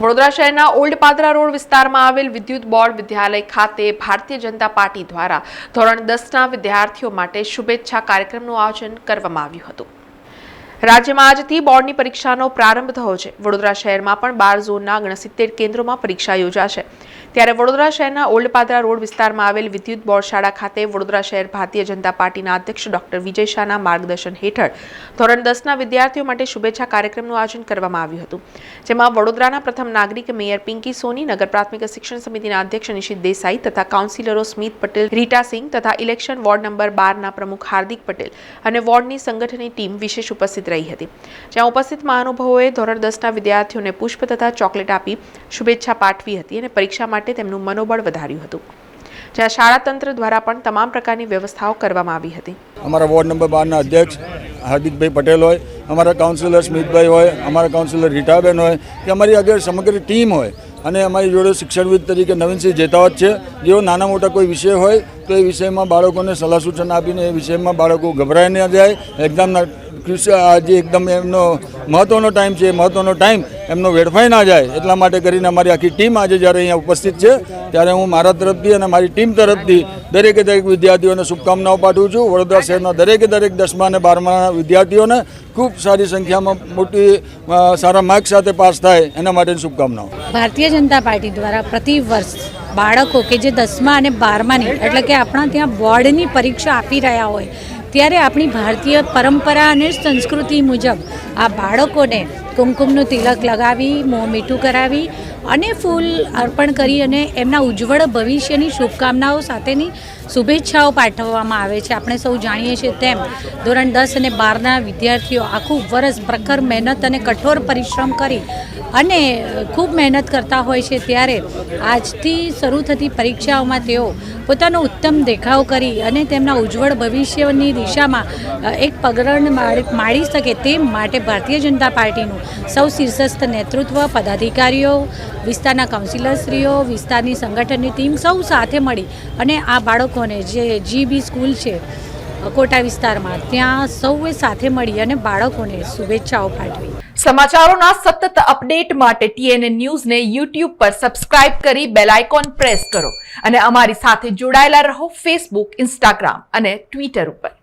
વડોદરા શહેરના old Padra road વિસ્તારમાં આવેલ વિદ્યુત બોર્ડ વિદ્યાલય ખાતે ભારતીય જનતા પાર્ટી દ્વારા ધોરણ 10ના વિદ્યાર્થીઓ માટે શુભેચ્છા કાર્યક્રમનું આયોજન કરવામાં આવ્યું હતું। રાજ્યમાં આજથી બોર્ડની પરીક્ષાનો પ્રારંભ થયો છે। વડોદરા શહેરમાં પણ 12 ઝોનના 69 કેન્દ્રોમાં પરીક્ષા યોજાશે। ત્યારે વડોદરા શહેરના ઓલ્ડ પાદરા રોડ વિસ્તારમાં આવેલ વિદ્યુત બોર્ડ શાળા ખાતે વડોદરા શહેર ભારતીય જનતા પાર્ટીના અધ્યક્ષ ડોક્ટર વિજય શાહના માર્ગદર્શન હેઠળ ધોરણ 10ના વિદ્યાર્થીઓ માટે શુભેચ્છા કાર્યક્રમનું આયોજન કરવામાં આવ્યું હતું, જેમાં વડોદરાના પ્રથમ નાગરિક મેયર પિંકી સોની, નગર પ્રાથમિક શિક્ષણ સમિતિના અધ્યક્ષ નિશિત દેસાઈ તથા કાઉન્સિલરો સ્મિત પટેલ, રીટા સિંહ તથા ઇલેક્શન વોર્ડ નંબર 12ના પ્રમુખ હાર્દિક પટેલ અને વોર્ડની સંગઠનની ટીમ વિશેષ ઉપસ્થિત રહી હતી, જ્યાં ઉપસ્થિત મહાનુભાવોએ ધોરણ 10ના વિદ્યાર્થીઓને પુષ્પ તથા ચોકલેટ આપી શુભેચ્છા પાઠવી હતી અને પરીક્ષા માટે તેમનું મનોબળ વધાર્યું હતું, જ્યાં શાળા તંત્ર દ્વારા પણ તમામ પ્રકારની વ્યવસ્થાઓ કરવામાં આવી હતી। અમારા વોર્ડ નંબર 12ના અધ્યક્ષ હાર્દિકભાઈ પટેલ હોય, અમારા કાઉન્સિલર સ્મિતભાઈ હોય, અમારા કાઉન્સિલર રીટાબેન હોય કે અમારી આગળ સમગ્ર ટીમ હોય અને અમારી જોડે શિક્ષણવિદ તરીકે નવીનસિંહ જેતાવત છે, જેઓ નાના મોટા કોઈ વિષય હોય તો એ વિષયમાં બાળકોને સલાહ સૂચન આપીને એ વિષયમાં બાળકો ગભરાઈ ન જાય, એક્ઝામના આજે એકદમ એમનો મહત્ત્વનો ટાઈમ છે, મહત્ત્વનો ટાઈમ એમનો વેડફાઈ ના જાય એટલા માટે કરીને અમારી આખી ટીમ આજે જ્યારે અહીંયા ઉપસ્થિત છે ત્યારે હું મારા તરફથી અને મારી ટીમ તરફથી દરેકે દરેક વિદ્યાર્થીઓને શુભકામનાઓ પાઠવું છું। વડોદરા શહેરના દરેકે દરેક 10મા અને 12મા વિદ્યાર્થીઓને ખૂબ સારી સંખ્યામાં મોટી સારા માર્ક સાથે પાસ થાય એના માટેની શુભકામનાઓ। ભારતીય જનતા પાર્ટી દ્વારા પ્રતિ વર્ષ બાળકો કે જે 10મા અને 12માની એટલે કે આપણા ત્યાં બોર્ડની પરીક્ષા આપી રહ્યા હોય ત્યારે આપણી ભારતીય પરંપરા અને સંસ્કૃતિ મુજબ આ બાળકોને કુમકુમનું તિલક લગાવી, મોં મીઠું કરાવી અને ફૂલ અર્પણ કરી અને એમના ઉજ્જવળ ભવિષ્યની શુભકામનાઓ સાથેની શુભેચ્છાઓ પાઠવવામાં આવે છે। આપણે સૌ જાણીએ છીએ તેમ ધોરણ 10 અને 12ના વિદ્યાર્થીઓ આખું વર્ષ પ્રખર મહેનત અને કઠોર પરિશ્રમ કરી અને ખૂબ મહેનત કરતા હોય છે, ત્યારે આજથી શરૂ થતી પરીક્ષાઓમાં તેઓ પોતાનો ઉત્તમ દેખાવ કરી અને તેમના ઉજ્જવળ ભવિષ્યની દિશામાં એક પગરણ માળી શકે તે માટે ભારતીય જનતા પાર્ટીનું સૌ શીર્ષસ્થ નેતૃત્વ, પદાધિકારીઓ, વિસ્તારના કાઉન્સિલરશ્રીઓ, વિસ્તારની સંગઠનની ટીમ સૌ સાથે મળી અને આ બાળકોને જે જીબી સ્કૂલ છે કોટા વિસ્તારમાં ત્યાં સૌએ સાથે મળી અને બાળકોને શુભેચ્છાઓ પાઠવી। સમાચારોના સતત અપડેટ માટે TNN ન્યૂઝને YouTube પર સબસ્ક્રાઇબ કરી બેલ આઇકોન પ્રેસ કરો અને અમારી સાથે જોડાયેલા રહો Facebook, Instagram અને Twitter ઉપર।